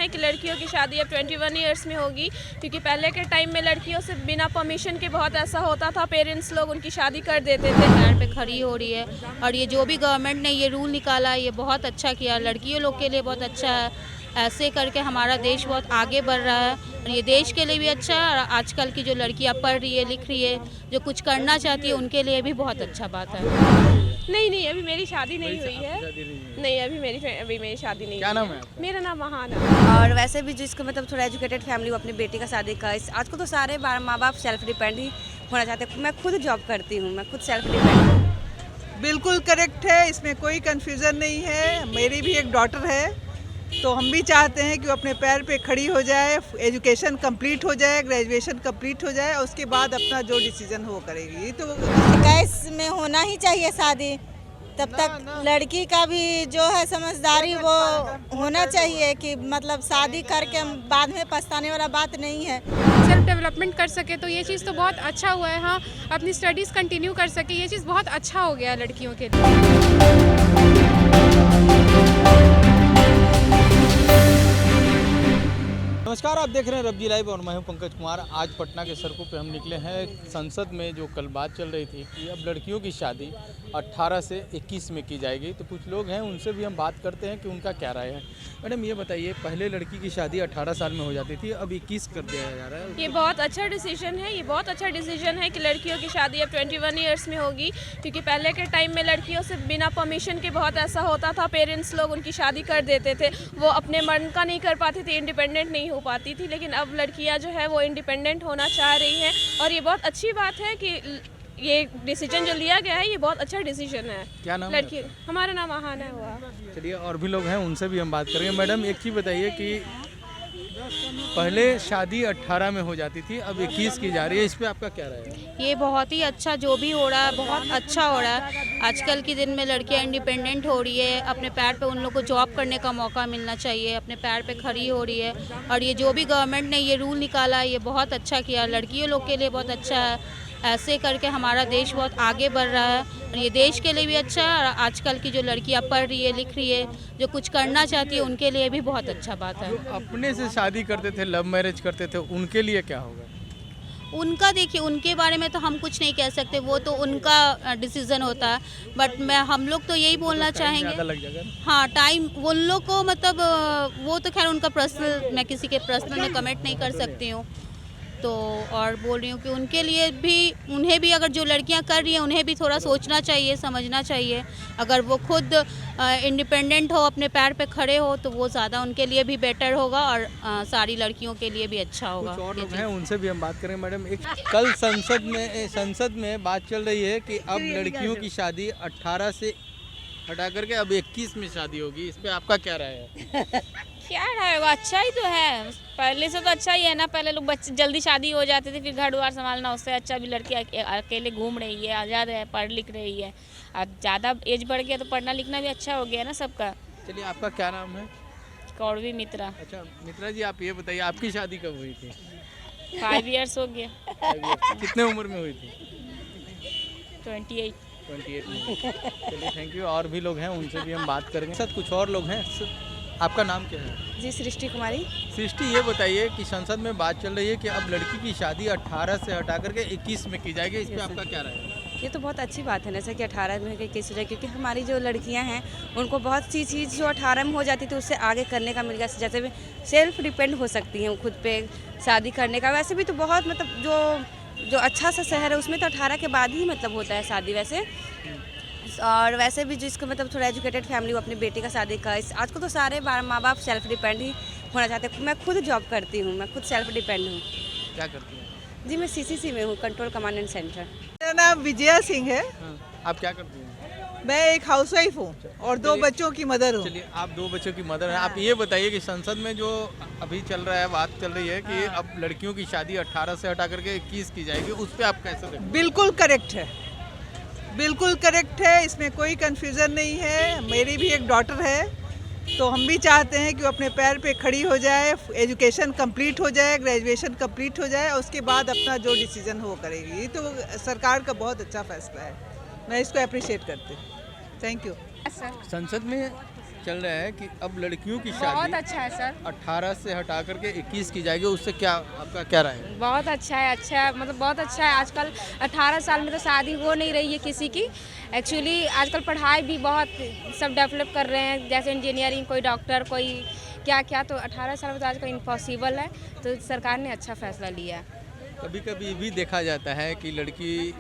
है कि लड़कियों की शादी अब 21 ईयर्स में होगी, क्योंकि पहले के टाइम में लड़कियों से बिना परमिशन के बहुत ऐसा होता था, पेरेंट्स लोग उनकी शादी कर देते थे। पैर पे खड़ी हो रही है और ये जो भी गवर्नमेंट ने ये रूल निकाला ये बहुत अच्छा किया, लड़कियों लोग के लिए बहुत अच्छा है। ऐसे करके हमारा देश बहुत आगे बढ़ रहा है और ये देश के लिए भी अच्छा है और आजकल की जो लड़कियां पढ़ रही है, लिख रही है, जो कुछ करना चाहती है उनके लिए भी बहुत अच्छा बात है। नहीं, अभी मेरी शादी नहीं हुई है। नहीं, अभी मेरी शादी नहीं। क्या नाम है आपका? मेरा नाम महान है। और वैसे भी जिसको मतलब थोड़ा एजुकेटेड फैमिली, वो अपनी बेटी का शादी का आजकल तो सारे माँ बाप सेल्फ डिपेंड ही होना चाहते हैं। मैं खुद जॉब करती हूँ, मैं खुद सेल्फ डिपेंड हूँ। बिल्कुल करेक्ट है, इसमें कोई कंफ्यूजन नहीं है। मेरी भी एक डॉटर है, तो हम भी चाहते हैं कि वो अपने पैर पे खड़ी हो जाए, एजुकेशन कंप्लीट हो जाए, ग्रेजुएशन कंप्लीट हो जाए, उसके बाद अपना जो डिसीजन हो करेगी। तो 21 में होना ही चाहिए शादी, तब तक लड़की का भी जो है समझदारी वो होना चाहिए कि मतलब शादी करके बाद में पछताने वाला बात नहीं है। सेल्फ डेवलपमेंट कर सके तो ये चीज़ तो बहुत अच्छा हुआ है। हाँ, अपनी स्टडीज़ कंटिन्यू कर सके, ये चीज़ बहुत अच्छा हो गया लड़कियों के लिए। नमस्कार, आप देख रहे हैं रब्जी लाइव और मैं हूं पंकज कुमार। आज पटना के सड़कों पे हम निकले हैं। संसद में जो कल बात चल रही थी कि अब लड़कियों की शादी 18 से 21 में की जाएगी, तो कुछ लोग हैं उनसे भी हम बात करते हैं कि उनका क्या राय है। मैडम ये बताइए, पहले लड़की की शादी 18 साल में हो जाती थी, अब 21 कर दिया जा रहा है। ये बहुत अच्छा डिसीजन है। ये बहुत अच्छा डिसीजन है कि लड़कियों की शादी अब 21 ईयर्स में होगी, क्योंकि पहले के टाइम में लड़कियों से बिना परमिशन के बहुत ऐसा होता था, पेरेंट्स लोग उनकी शादी कर देते थे, वो अपने मन का नहीं कर पाती थी, इंडिपेंडेंट नहीं हो पाती थी। लेकिन अब लड़कियां जो है वो इंडिपेंडेंट होना चाह रही हैं और ये बहुत अच्छी बात है कि ये डिसीजन जो लिया गया है ये बहुत अच्छा डिसीजन है। क्या नाम है लड़की, हमारा नाम आहाना है हुआ। चलिए, और भी लोग हैं उनसे भी हम बात करेंगे। मैडम एक चीज़ बताइए कि पहले शादी 18 में हो जाती थी, अब 21 की जा रही है, इस पे आपका क्या राय है? ये बहुत ही अच्छा जो भी हो रहा है, बहुत अच्छा हो रहा है। आजकल के दिन में लड़कियां इंडिपेंडेंट हो रही है, अपने पैर पे उन लोग को जॉब करने का मौका मिलना चाहिए, अपने पैर पे खड़ी हो रही है और ये जो भी गवर्नमेंट ने ये रूल निकाला ये बहुत अच्छा किया, लड़कियों लोग के लिए बहुत अच्छा है। ऐसे करके हमारा देश बहुत आगे बढ़ रहा है और ये देश के लिए भी अच्छा है और आजकल की जो लड़कियां पढ़ रही है, लिख रही है, जो कुछ करना चाहती है उनके लिए भी बहुत अच्छा बात है। जो अपने से शादी करते थे, लव मैरिज करते थे, उनके लिए क्या होगा? उनका देखिए, उनके बारे में तो हम कुछ नहीं कह सकते, वो तो उनका डिसीजन होता है। बट हम लोग तो यही बोलना चाहेंगे, लग जाएगा। हाँ टाइम उन लोग को मतलब वो तो खैर उनका पर्सनल, मैं किसी के पर्सनल में कमेंट नहीं कर सकती हूँ। तो और बोल रही हूँ कि उनके लिए भी, उन्हें भी अगर जो लड़कियां कर रही हैं उन्हें भी थोड़ा सोचना चाहिए, समझना चाहिए। अगर वो खुद इंडिपेंडेंट हो, अपने पैर पे खड़े हो, तो वो ज़्यादा उनके लिए भी बेटर होगा और सारी लड़कियों के लिए भी अच्छा होगा। कुछ और लोग हैं उनसे भी हम बात करेंगे। मैडम एक कल संसद में बात चल रही है कि अब लड़कियों की शादी 18 से हटा करके अब 21 में शादी होगी, इस पे आपका क्या राय है? क्या है, वो अच्छा ही तो है, पहले से तो अच्छा ही है ना। पहले लोग बच्चे जल्दी शादी हो जाते थे, फिर घर द्वार संभालना, उससे अच्छा भी लड़की अकेले घूम रही है, आज़ाद है, पढ़ लिख रही है। अब ज़्यादा एज बढ़ गया तो पढ़ना लिखना भी अच्छा हो गया ना सबका। चलिए, आपका क्या नाम है? कौड़वी मित्रा। अच्छा मित्रा जी, आप ये बताइए आपकी शादी कब हुई थी? 5 इयर्स हो गया। 5 years। कितने उम्र में हुई थी? 28 में। चलिए, थैंक यू। और भी लोग हैं उनसे भी हम बात करेंगे। साथ कुछ और लोग हैं। आपका नाम क्या है? जी, सृष्टि कुमारी। सृष्टि, ये बताइए कि संसद में बात चल रही है कि अब लड़की की शादी 18 से हटा करके 21 में की जाएगी, इस पे आपका क्या राय है? ये तो बहुत अच्छी बात है, जैसे कि 18 में 21 हो जाए, क्योंकि हमारी जो लड़कियां हैं उनको बहुत सी चीज़ जो 18 में हो जाती थी उससे आगे करने का मिल गया। जैसे भी सेल्फ डिपेंड हो सकती हैं खुद पे शादी करने का। वैसे भी तो बहुत मतलब जो अच्छा सा शहर है उसमें तो 18 के बाद ही मतलब होता है शादी वैसे। और वैसे भी जिसको मतलब थोड़ा एजुकेटेड फैमिली, वो अपनी बेटी का शादी का आजकल तो सारे माँ बाप सेल्फ डिपेंड ही होना चाहते हैं। मैं खुद जॉब करती हूँ, मैं खुद सेल्फ डिपेंड हूँ। क्या करती हैं? जी, मैं CCC में हूँ, कंट्रोल कमांड एंड सेंटर। मेरा नाम विजया सिंह है। आप क्या करती हैं? मैं एक हाउसवाइफ हूँ और 2 बच्चों की मदर हूँ। चलिए, आप 2 बच्चों की मदर हैं। आप ये बताइए कि संसद में जो अभी चल रहा है, बात चल रही है कि अब लड़कियों की शादी 18 से हटा करके 21 की जाएगी, उस पर आप कैसे देखते हैं? बिल्कुल करेक्ट है, बिल्कुल करेक्ट है, इसमें कोई कंफ्यूजन नहीं है। मेरी भी एक डॉटर है, तो हम भी चाहते हैं कि वो अपने पैर पे खड़ी हो जाए, एजुकेशन कंप्लीट हो जाए, ग्रेजुएशन कंप्लीट हो जाए, उसके बाद अपना जो डिसीजन हो करेगी। तो सरकार का बहुत अच्छा फैसला है, मैं इसको अप्रिशिएट करती हूँ। Thank you. संसद में चल रहा है कि अब लड़कियों की बहुत शादी अच्छा है सर, 18 से हटा करके 21 की जाएगी, उससे क्या आपका क्या राय है? बहुत अच्छा है, मतलब बहुत अच्छा है। आजकल 18 साल में तो शादी हो नहीं रही है किसी की। एक्चुअली आजकल पढ़ाई भी बहुत सब डेवलप कर रहे हैं, जैसे इंजीनियरिंग, कोई डॉक्टर, कोई क्या क्या, तो 18 साल में तो आजकल इम्पॉसिबल है। तो सरकार ने अच्छा फैसला लिया है। कभी कभी भी देखा जाता है कि लड़की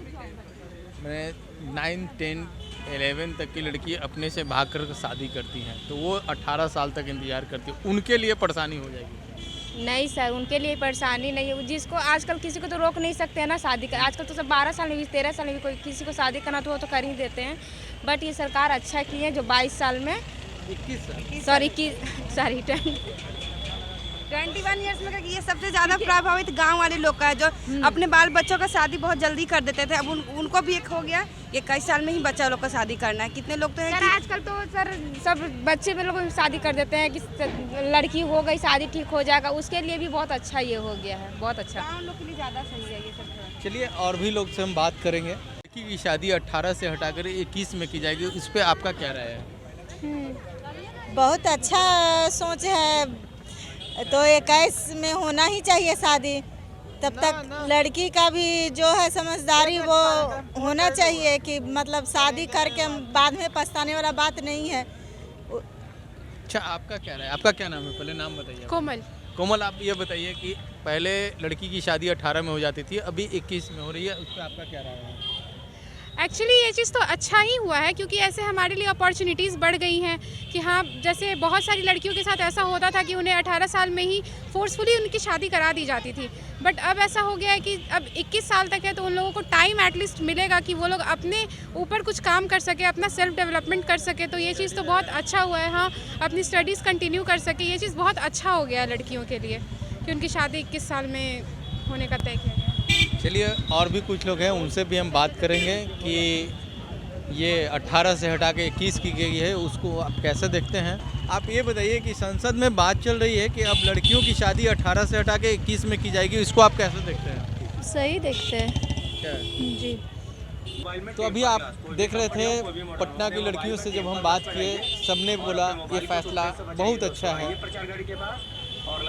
में 9, 10, 11 तक की लड़की अपने से भाग कर शादी करती हैं, तो वो 18 साल तक इंतजार करती है, उनके लिए परेशानी हो जाएगी। नहीं सर, उनके लिए परेशानी नहीं है। जिसको आजकल किसी को तो रोक नहीं सकते हैं ना शादी का। आजकल तो सब 12 साल में भी, 13 साल में भी कोई किसी को शादी करना तो वो तो कर ही देते हैं। बट ये सरकार अच्छा की है जो 22 साल में 21 सॉरी 21 ईयर्स में ये सबसे ज़्यादा प्रभावित गांव वाले लोग का है, जो अपने बाल बच्चों का शादी बहुत जल्दी कर देते थे। अब उनको भी एक हो गया, ये कई साल में ही बच्चा लोग का शादी करना है। कितने लोग तो हैं सर कि आजकल तो सर सब बच्चे में लोग शादी कर देते हैं कि लड़की हो गई शादी ठीक हो जाएगा। उसके लिए भी बहुत अच्छा ये हो गया है, बहुत अच्छा। गाँव लोग के लिए ज़्यादा सही है ये सब। चलिए और भी लोग से हम बात करेंगे। लड़की की शादी 18 से हटाकर 21 में की जाएगी, इस पे आपका क्या राय है? बहुत अच्छा सोच है, तो 21 में होना ही चाहिए शादी। तब तक लड़की का भी जो है समझदारी वो होना चाहिए कि मतलब शादी करके बाद में पछताने वाला बात नहीं है। अच्छा, आपका क्या राय है? आपका क्या नाम है? पहले नाम बताइए। कोमल। कोमल, आप ये बताइए कि पहले लड़की की शादी 18 में हो जाती थी, अभी 21 में हो रही है, उस पर आपका क्या राय है? एक्चुअली ये चीज़ तो अच्छा ही हुआ है, क्योंकि ऐसे हमारे लिए अपॉर्चुनिटीज़ बढ़ गई हैं कि हाँ, जैसे बहुत सारी लड़कियों के साथ ऐसा होता था कि उन्हें 18 साल में ही फोर्सफुली उनकी शादी करा दी जाती थी। बट अब ऐसा हो गया है कि अब 21 साल तक है, तो उन लोगों को टाइम एटलीस्ट मिलेगा कि वो लोग अपने ऊपर कुछ काम कर सके, अपना सेल्फ डेवलपमेंट कर सके। तो ये चीज़ तो बहुत अच्छा हुआ है। हाँ, अपनी स्टडीज़ कंटिन्यू कर सके, ये चीज़ बहुत अच्छा हो गया है लड़कियों के लिए कि उनकी शादी 21 साल में होने का तय किया गया। चलिए और भी कुछ लोग हैं, उनसे भी हम बात करेंगे कि ये 18 से हटा के 21 की गई है, उसको आप कैसे देखते हैं। आप ये बताइए कि संसद में बात चल रही है कि अब लड़कियों की शादी 18 से हटा के 21 में की जाएगी, इसको आप कैसे देखते हैं? सही देखते हैं क्या जी। तो अभी आप देख रहे थे पटना की लड़कियों से जब हम बात किए, सबने बोला ये फैसला बहुत अच्छा है।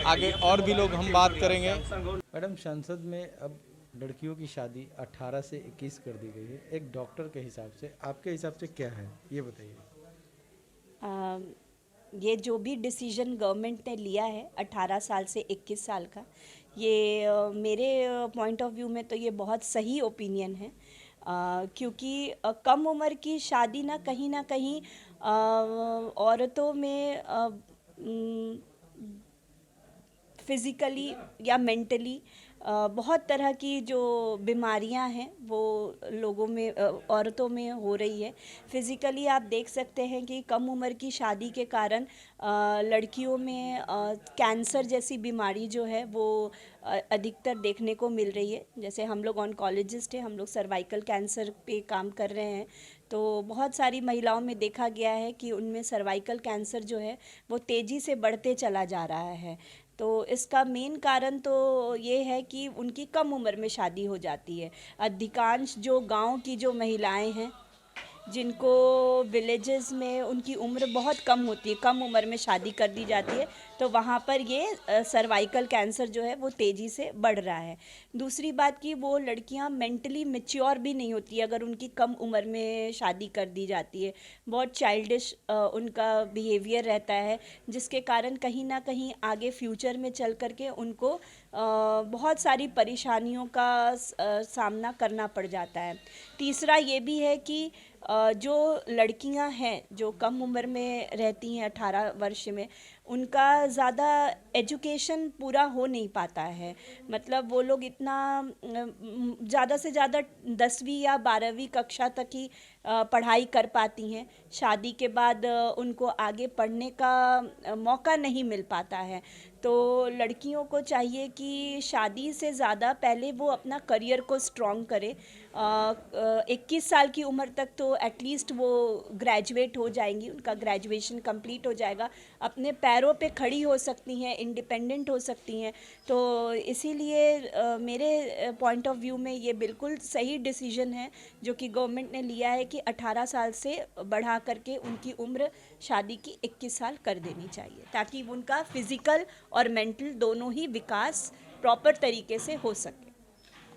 आगे और भी लोग हम बात करेंगे। मैडम, संसद में अब लड़कियों की शादी 18 से 21 कर दी गई है, एक डॉक्टर के हिसाब से आपके हिसाब से क्या है, ये बताइए। ये जो भी डिसीजन गवर्नमेंट ने लिया है 18 साल से 21 साल का, ये मेरे पॉइंट ऑफ व्यू में तो ये बहुत सही ओपिनियन है। क्योंकि कम उम्र की शादी ना कहीं औरतों में फिज़िकली या मेंटली बहुत तरह की जो बीमारियां हैं वो लोगों में औरतों में हो रही है। फिज़िकली आप देख सकते हैं कि कम उम्र की शादी के कारण लड़कियों में कैंसर जैसी बीमारी जो है वो अधिकतर देखने को मिल रही है। जैसे हम लोग ऑन्कोलॉजिस्ट हैं, हम लोग सर्वाइकल कैंसर पे काम कर रहे हैं, तो बहुत सारी महिलाओं में देखा गया है कि उनमें सर्वाइकल कैंसर जो है वो तेज़ी से बढ़ते चला जा रहा है। तो इसका मेन कारण तो ये है कि उनकी कम उम्र में शादी हो जाती है। अधिकांश जो गांव की जो महिलाएं हैं जिनको विलेजेस में उनकी उम्र बहुत कम होती है, कम उम्र में शादी कर दी जाती है, तो वहाँ पर ये सर्वाइकल कैंसर जो है वो तेज़ी से बढ़ रहा है। दूसरी बात कि वो लड़कियाँ मेंटली मैच्योर भी नहीं होती है अगर उनकी कम उम्र में शादी कर दी जाती है। बहुत चाइल्डिश उनका बिहेवियर रहता है, जिसके कारण कहीं ना कहीं आगे फ्यूचर में चल कर के उनको बहुत सारी परेशानियों का सामना करना पड़ जाता है। तीसरा ये भी है कि जो लड़कियां हैं जो कम उम्र में रहती हैं 18 वर्ष में, उनका ज़्यादा एजुकेशन पूरा हो नहीं पाता है। मतलब वो लोग इतना ज़्यादा से ज़्यादा 10वीं या 12वीं कक्षा तक ही पढ़ाई कर पाती हैं। शादी के बाद उनको आगे पढ़ने का मौका नहीं मिल पाता है। तो लड़कियों को चाहिए कि शादी से ज़्यादा पहले वो अपना करियर को स्ट्रॉन्ग करे। 21 साल की उम्र तक तो एटलीस्ट वो ग्रेजुएट हो जाएंगी, उनका ग्रेजुएशन कंप्लीट हो जाएगा, अपने पैरों पे खड़ी हो सकती हैं, इंडिपेंडेंट हो सकती हैं। तो इसीलिए मेरे पॉइंट ऑफ व्यू में ये बिल्कुल सही डिसीजन है जो कि गवर्नमेंट ने लिया है कि 18 साल से बढ़ा करके उनकी उम्र शादी की 21 साल कर देनी चाहिए, ताकि उनका फिजिकल और मेंटल दोनों ही विकास प्रॉपर तरीके से हो सके।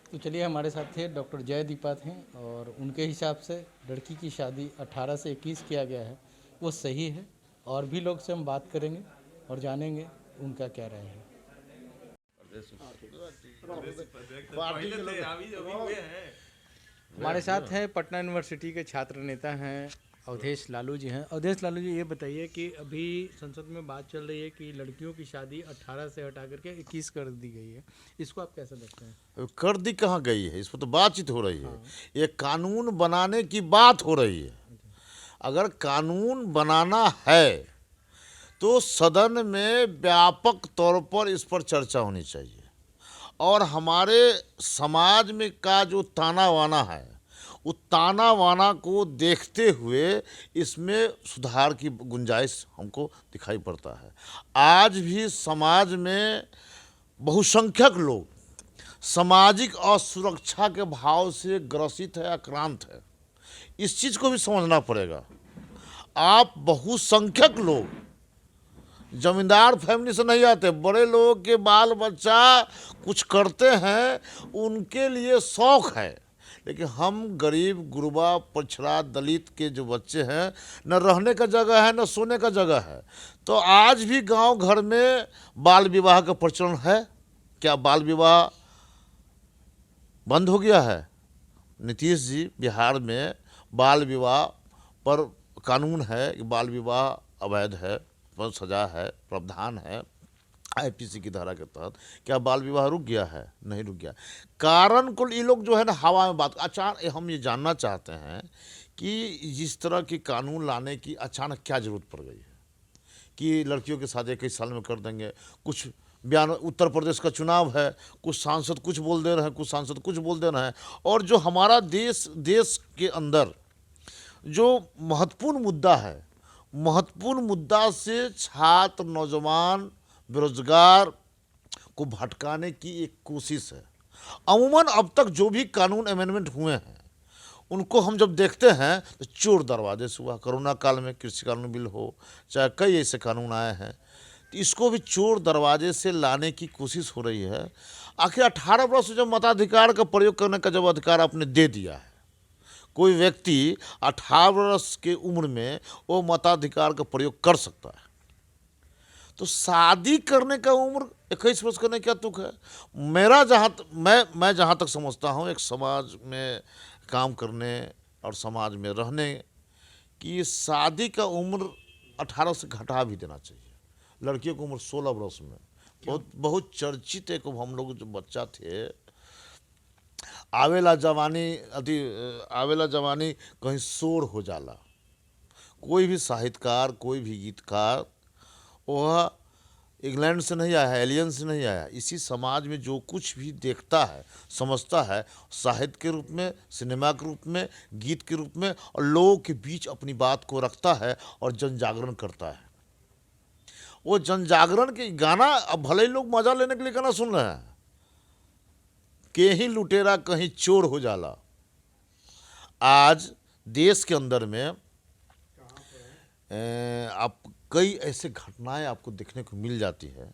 तो चलिए, हमारे साथ थे डॉक्टर जय दीपा थे और उनके हिसाब से लड़की की शादी 18 से 21 किया गया है, वो सही है। और भी लोग से हम बात करेंगे और जानेंगे उनका क्या राय है। हमारे साथ हैं पटना यूनिवर्सिटी के छात्र नेता हैं अवधेश लालू जी हैं। अवधेश लालू जी, ये बताइए कि अभी संसद में बात चल रही है कि लड़कियों की शादी 18 से हटा करके 21 कर दी गई है, इसको आप कैसे देखते हैं? कर दी कहाँ गई है, इस पर तो बातचीत हो रही है। ये कानून बनाने की बात हो रही है। अगर कानून बनाना है तो सदन में व्यापक तौर पर इस पर चर्चा होनी चाहिए और हमारे समाज में का जो ताना वाना है, उस ताना वाना को देखते हुए इसमें सुधार की गुंजाइश हमको दिखाई पड़ता है। आज भी समाज में बहुसंख्यक लोग सामाजिक असुरक्षा के भाव से ग्रसित है, आक्रांत है। इस चीज़ को भी समझना पड़ेगा। आप बहुसंख्यक लोग जमींदार फैमिली से नहीं आते, बड़े लोग के बाल बच्चा कुछ करते हैं, उनके लिए शौक है। लेकिन हम गरीब गुरबा पछड़ा दलित के जो बच्चे हैं, न रहने का जगह है न सोने का जगह है। तो आज भी गांव घर में बाल विवाह का प्रचलन है। क्या बाल विवाह बंद हो गया है? नीतीश जी, बिहार में बाल विवाह पर कानून है कि बाल विवाह अवैध है, पर सजा है, प्रावधान है आईपीसी की धारा के तहत। क्या बाल विवाह रुक गया है? नहीं रुक गया। कारण को ये लोग जो है ना हवा में बात। अचानक हम ये जानना चाहते हैं कि जिस तरह की कानून लाने की अचानक क्या जरूरत पड़ गई है कि लड़कियों के शादी 21 साल में कर देंगे। कुछ बयान, उत्तर प्रदेश का चुनाव है, कुछ सांसद कुछ बोल दे रहे हैं, कुछ सांसद कुछ बोल दे रहे हैं। और जो हमारा देश के अंदर जो महत्वपूर्ण मुद्दा है, महत्वपूर्ण मुद्दा से छात्र, नौजवान, बेरोजगार को भटकाने की एक कोशिश है। अमूमन अब तक जो भी कानून अमेंडमेंट हुए हैं उनको हम जब देखते हैं तो चोर दरवाजे से हुआ। कोरोना काल में कृषि कानून बिल हो, चाहे कई ऐसे कानून आए हैं, तो इसको भी चोर दरवाजे से लाने की कोशिश हो रही है। आखिर 18 वर्ष से जब मताधिकार का प्रयोग करने का जब अधिकार आपने दे दिया है, कोई व्यक्ति 18 वर्ष के उम्र में वो मताधिकार का प्रयोग कर सकता है, तो शादी करने का उम्र 21 वर्ष करने क्या तुक है? मेरा मैं जहाँ तक समझता हूँ, एक समाज में काम करने और समाज में रहने की शादी का उम्र 18 से घटा भी देना चाहिए। लड़कियों की उम्र 16 वर्ष में बहुत चर्चित एक हम लोग जो बच्चा थे, आवेला जवानी कहीं शोर हो जाला। कोई भी साहित्यकार, कोई भी गीतकार वह इंग्लैंड से नहीं आया है, एलियन से नहीं आया। इसी समाज में जो कुछ भी देखता है, समझता है, साहित्य के रूप में, सिनेमा के रूप में, गीत के रूप में, और लोगों के बीच अपनी बात को रखता है और जन जागरण करता है। वो जन जागरण के गाना, अब भले ही लोग मजा लेने के लिए गाना सुन रहे हैं, कहीं लुटेरा कहीं चोर हो जाला। आज देश के अंदर में आप कई ऐसे घटनाएं आपको देखने को मिल जाती है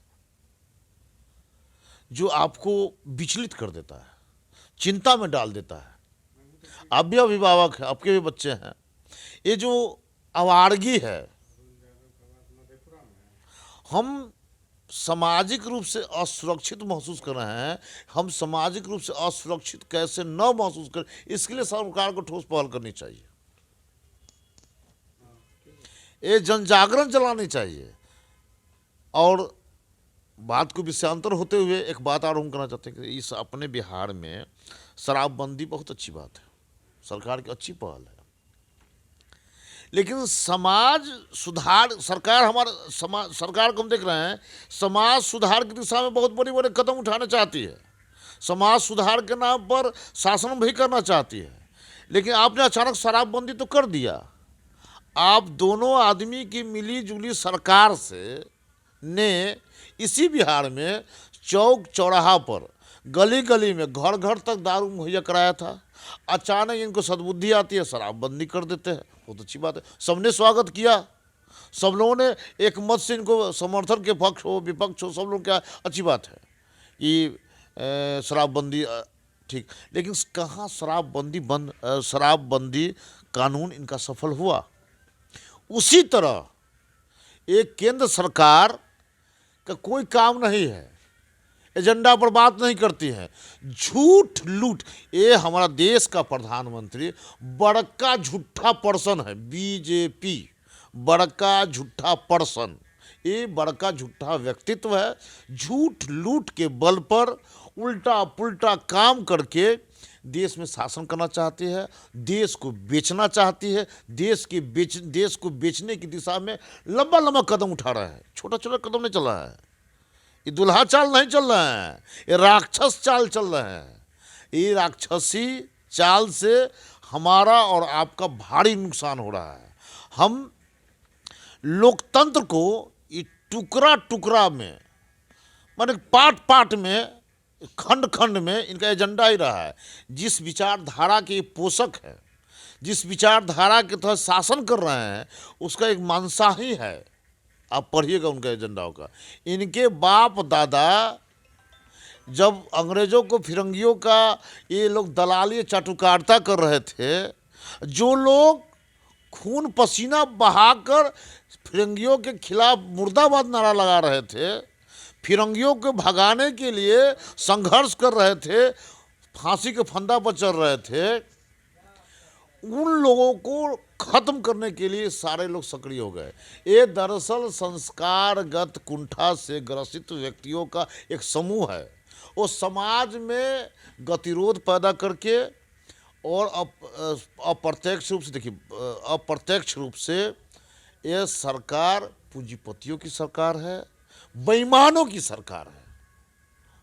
जो आपको विचलित कर देता है, चिंता में डाल देता है। आप भी अभिभावक हैं, आपके भी बच्चे हैं। ये जो आवारगी है, हम सामाजिक रूप से असुरक्षित महसूस कर रहे हैं। हम सामाजिक रूप से असुरक्षित कैसे न महसूस करें, इसके लिए सरकार को ठोस पहल करनी चाहिए। ये जन जागरण चलानी चाहिए। और बात को विषयांतर होते हुए एक बात और हम कहना चाहते हैं कि इस अपने बिहार में शराबबंदी बहुत अच्छी बात है, सरकार की अच्छी पहल है। लेकिन समाज सुधार, सरकार को हम देख रहे हैं, समाज सुधार की दिशा में बहुत बड़े बड़े कदम उठाना चाहती है। समाज सुधार के नाम पर शासन भी करना चाहती है। लेकिन आपने अचानक शराबबंदी तो कर दिया। आप दोनों आदमी की मिली जुली सरकार से ने इसी बिहार में चौक चौराहा पर, गली गली में, घर घर तक दारू मुहैया कराया था। अचानक इनको सद्बुद्धि आती है, शराबबंदी कर देते हैं। बहुत अच्छी बात है, सबने स्वागत किया, सब लोगों ने एक मत से इनको समर्थन के पक्ष हो विपक्ष हो, सब लोग क्या, अच्छी बात है कि शराबबंदी ठीक। लेकिन कहाँ शराबबंदी कानून इनका सफल हुआ। उसी तरह एक केंद्र सरकार का कोई काम नहीं है, एजेंडा पर बात नहीं करती है, झूठ लूट। ये हमारा देश का प्रधानमंत्री बड़का झूठा पर्सन है, बीजेपी बड़का झूठा पर्सन, ये बड़का झूठा व्यक्तित्व है। झूठ लूट के बल पर उल्टा पुल्टा काम करके देश में शासन करना चाहती है, देश को बेचना चाहती है, देश को बेचने की दिशा में लंबा लंबा कदम उठा रहा है। छोटा छोटा कदम नहीं चल रहा है, ये दुल्हा चाल नहीं चल रहा है, ये राक्षस चाल चल रहा है। ये राक्षसी चाल से हमारा और आपका भारी नुकसान हो रहा है। हम लोकतंत्र को ये टुकड़ा टुकड़ा में, माने पार्ट पार्ट में, खंड खंड में इनका एजेंडा ही रहा है। जिस विचारधारा के पोषक है, जिस विचारधारा के तहत शासन कर रहे हैं, उसका एक मानसा ही है। आप पढ़िएगा उनका एजेंडाओं का। इनके बाप दादा जब अंग्रेज़ों को, फिरंगियों का ये लोग दलाली चाटुकारिता कर रहे थे, जो लोग खून पसीना बहाकर फिरंगियों के खिलाफ मुर्दाबाद नारा लगा रहे थे, फिरंगियों को भगाने के लिए संघर्ष कर रहे थे, फांसी के फंदा पर चढ़ रहे थे, उन लोगों को खत्म करने के लिए सारे लोग सक्रिय हो गए। ये दरअसल संस्कारगत कुंठा से ग्रसित व्यक्तियों का एक समूह है। वो समाज में गतिरोध पैदा करके और अप्रत्यक्ष रूप से, देखिए अप्रत्यक्ष रूप से ये सरकार पूंजीपतियों की सरकार है, बेईमानों की सरकार है।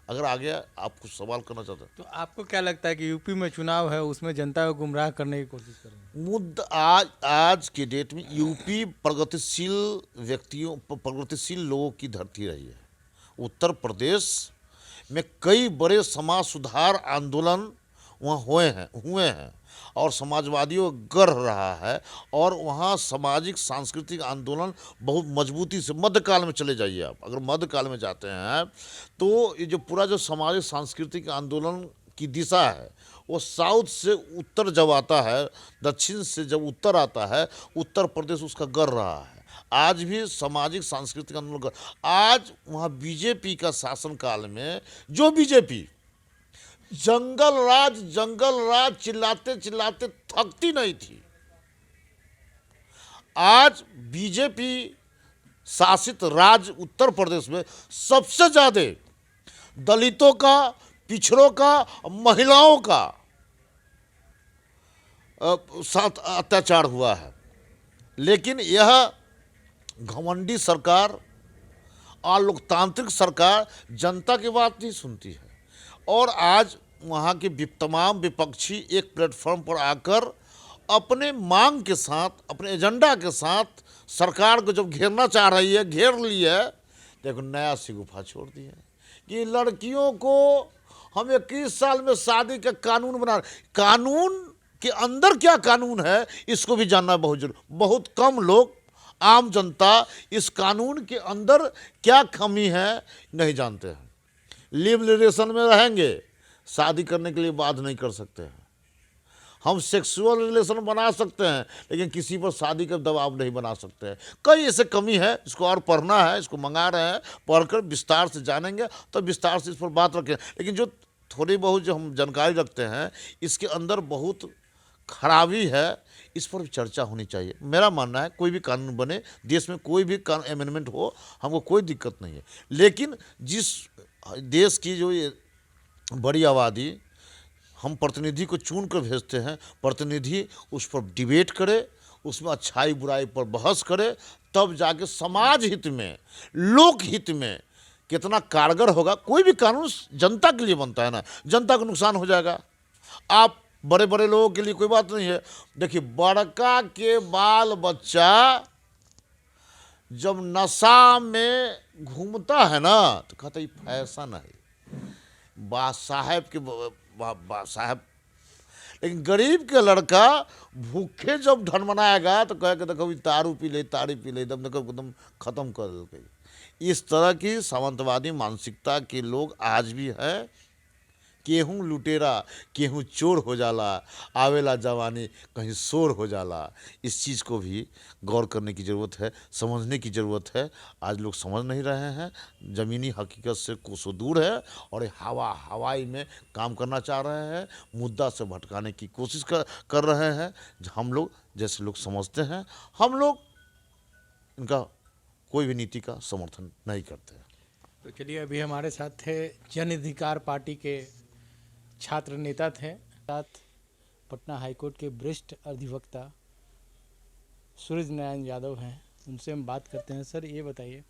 अगर आगे आप कुछ सवाल करना चाहते हैं तो आपको क्या लगता है कि यूपी में चुनाव है, उसमें जनता को गुमराह करने की कोशिश करेंगे? मुद्दा आज के डेट में यूपी प्रगतिशील व्यक्तियों, प्रगतिशील लोगों की धरती रही है। उत्तर प्रदेश में कई बड़े समाज सुधार आंदोलन वहाँ हुए हैं और समाजवादियों गढ़ रहा है, और वहाँ सामाजिक सांस्कृतिक आंदोलन बहुत मजबूती से, मध्यकाल में चले जाइए आप, अगर मध्यकाल में जाते हैं तो ये जो पूरा जो सामाजिक सांस्कृतिक आंदोलन की दिशा है, वो साउथ से उत्तर जब आता है, दक्षिण से जब उत्तर आता है, उत्तर प्रदेश उसका गढ़ रहा है। आज भी सामाजिक सांस्कृतिक आंदोलन आज वहाँ बीजेपी का शासनकाल में, जो बीजेपी जंगल राज चिल्लाते चिल्लाते थकती नहीं थी, आज बीजेपी शासित राज्य उत्तर प्रदेश में सबसे ज़्यादा दलितों का, पिछड़ों का, महिलाओं का साथ अत्याचार हुआ है। लेकिन यह घमंडी सरकार और लोकतांत्रिक सरकार जनता की बात नहीं सुनती है, और आज वहाँ के तमाम विपक्षी एक प्लेटफॉर्म पर आकर अपने मांग के साथ, अपने एजेंडा के साथ सरकार को जब घेरना चाह रही है, घेर ली है। देखो नया सी गुफा छोड़ दी है कि लड़कियों को हम 21 साल में शादी का कानून बना, कानून के अंदर क्या कानून है इसको भी जानना बहुत जरूरी। बहुत कम लोग, आम जनता इस कानून के अंदर क्या कमी है नहीं जानते हैं। लिव रिलेशन में रहेंगे, शादी करने के लिए बाध्य नहीं कर सकते हैं। हम सेक्सुअल रिलेशन बना सकते हैं, लेकिन किसी पर शादी का दबाव नहीं बना सकते हैं। कई ऐसे कमी है, इसको और पढ़ना है, इसको मंगा रहे हैं, पढ़कर विस्तार से जानेंगे तो विस्तार से इस पर बात रखें। लेकिन जो थोड़ी बहुत जो हम जानकारी रखते हैं, इसके अंदर बहुत खराबी है, इस पर भी चर्चा होनी चाहिए। मेरा मानना है कोई भी कानून बने, देश में कोई भी अमेंडमेंट हो, हमको कोई दिक्कत नहीं है। लेकिन जिस देश की जो ये बड़ी आबादी, हम प्रतिनिधि को चुन कर भेजते हैं, प्रतिनिधि उस पर डिबेट करे, उसमें अच्छाई बुराई पर बहस करे, तब जाके समाज हित में, लोक हित में कितना कारगर होगा। कोई भी कानून जनता के लिए बनता है ना, जनता को नुकसान हो जाएगा। आप बड़े बड़े लोगों के लिए कोई बात नहीं है। देखिए, बड़का के बाल बच्चा जब नशा में घूमता है ना तो कहता ये फैशन है, बासाहेब के साहब। लेकिन गरीब के लड़का भूखे जब ढनमनाएगा तो कहेगा देखो तारू पी ले एकदम देखो एकदम खत्म कर दे। इस तरह की सामंतवादी मानसिकता के लोग आज भी है। केहूँ लुटेरा केहूँ चोर हो जाला, आवेला जवानी कहीं शोर हो जाला। इस चीज़ को भी गौर करने की ज़रूरत है, समझने की ज़रूरत है। आज लोग समझ नहीं रहे हैं, ज़मीनी हकीकत से कोसों दूर है और ये हवाई में काम करना चाह रहे हैं, मुद्दा से भटकाने की कोशिश कर रहे हैं। हम लोग जैसे लोग समझते हैं, हम लोग इनका कोई भी नीति का समर्थन नहीं करते हैं। तो चलिए, अभी हमारे साथ थे जन अधिकार पार्टी के छात्र नेता थे, साथ पटना हाईकोर्ट के वरिष्ठ अधिवक्ता सूरज नारायण यादव हैं। उनसे हम बात करते हैं। सर, ये बताइए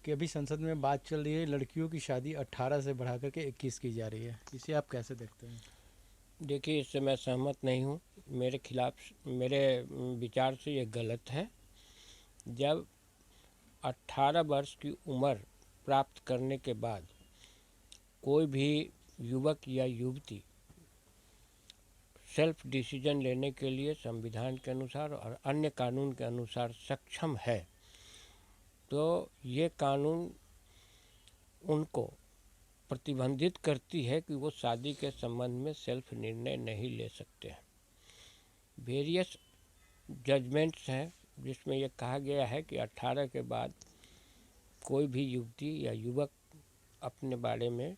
कि अभी संसद में बात चल रही है, लड़कियों की शादी 18 से बढ़ा करके 21 की जा रही है, इसे आप कैसे देखते हैं? देखिए, इससे मैं सहमत नहीं हूँ। मेरे विचार से ये गलत है। जब 18 वर्ष की उम्र प्राप्त करने के बाद कोई भी युवक या युवती सेल्फ डिसीजन लेने के लिए संविधान के अनुसार और अन्य कानून के अनुसार सक्षम है, तो ये कानून उनको प्रतिबंधित करती है कि वो शादी के संबंध में सेल्फ निर्णय नहीं ले सकते हैं। वेरियस जजमेंट्स हैं जिसमें ये कहा गया है कि 18 के बाद कोई भी युवती या युवक अपने बारे में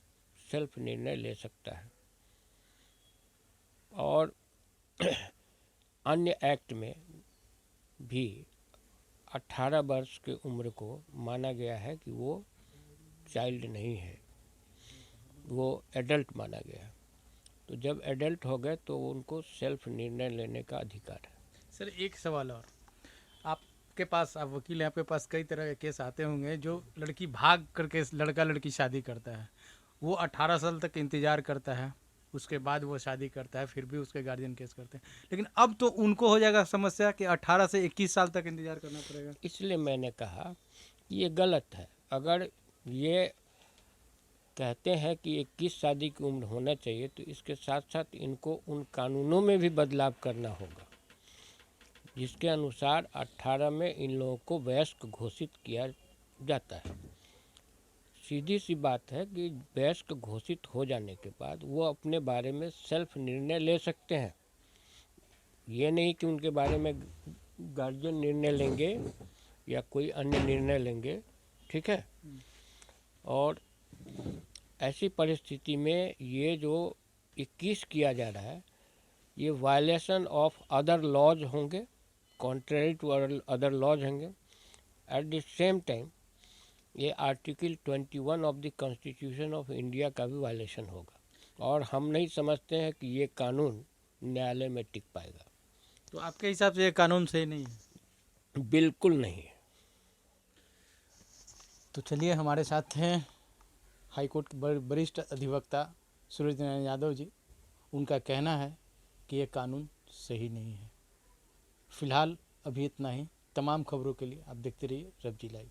सेल्फ निर्णय ले सकता है। और अन्य एक्ट में भी 18 वर्ष की उम्र को माना गया है कि वो चाइल्ड नहीं है, वो एडल्ट माना गया। तो जब एडल्ट हो गए तो उनको सेल्फ निर्णय लेने का अधिकार है। सर, एक सवाल और, आपके पास, आप वकील हैं, आपके पास कई तरह के केस आते होंगे। जो लड़की भाग करके लड़का लड़की शादी करता है, वो 18 साल तक इंतज़ार करता है, उसके बाद वो शादी करता है, फिर भी उसके गार्जियन केस करते हैं। लेकिन अब तो उनको हो जाएगा समस्या कि 18 से 21 साल तक इंतज़ार करना पड़ेगा। इसलिए मैंने कहा कि ये गलत है। अगर ये कहते हैं कि 21 शादी की उम्र होना चाहिए, तो इसके साथ साथ इनको उन कानूनों में भी बदलाव करना होगा जिसके अनुसार 18 में इन लोगों को वयस्क घोषित किया जाता है। सीधी सी बात है कि वयस्क घोषित हो जाने के बाद वो अपने बारे में सेल्फ निर्णय ले सकते हैं। ये नहीं कि उनके बारे में गार्जियन निर्णय लेंगे या कोई अन्य निर्णय लेंगे, ठीक है। और ऐसी परिस्थिति में ये जो 21 किया जा रहा है, ये वायलेशन ऑफ अदर लॉज होंगे, कॉन्ट्रेरी टू अदर लॉज होंगे। एट द सेम टाइम ये article 21 of the constitution of India का भी वायलेशन होगा और हम नहीं समझते हैं कि ये कानून न्यायालय में टिक पाएगा। तो आपके हिसाब से ये कानून सही नहीं है? बिल्कुल नहीं है। तो चलिए, हमारे साथ हैं हाईकोर्ट के वरिष्ठ अधिवक्ता सूरज नारायण यादव जी। उनका कहना है कि ये कानून सही नहीं है। फिलहाल अभी इतना ही। तमाम खबरों के लिए आप देखते रहिए रब्जी लाइव।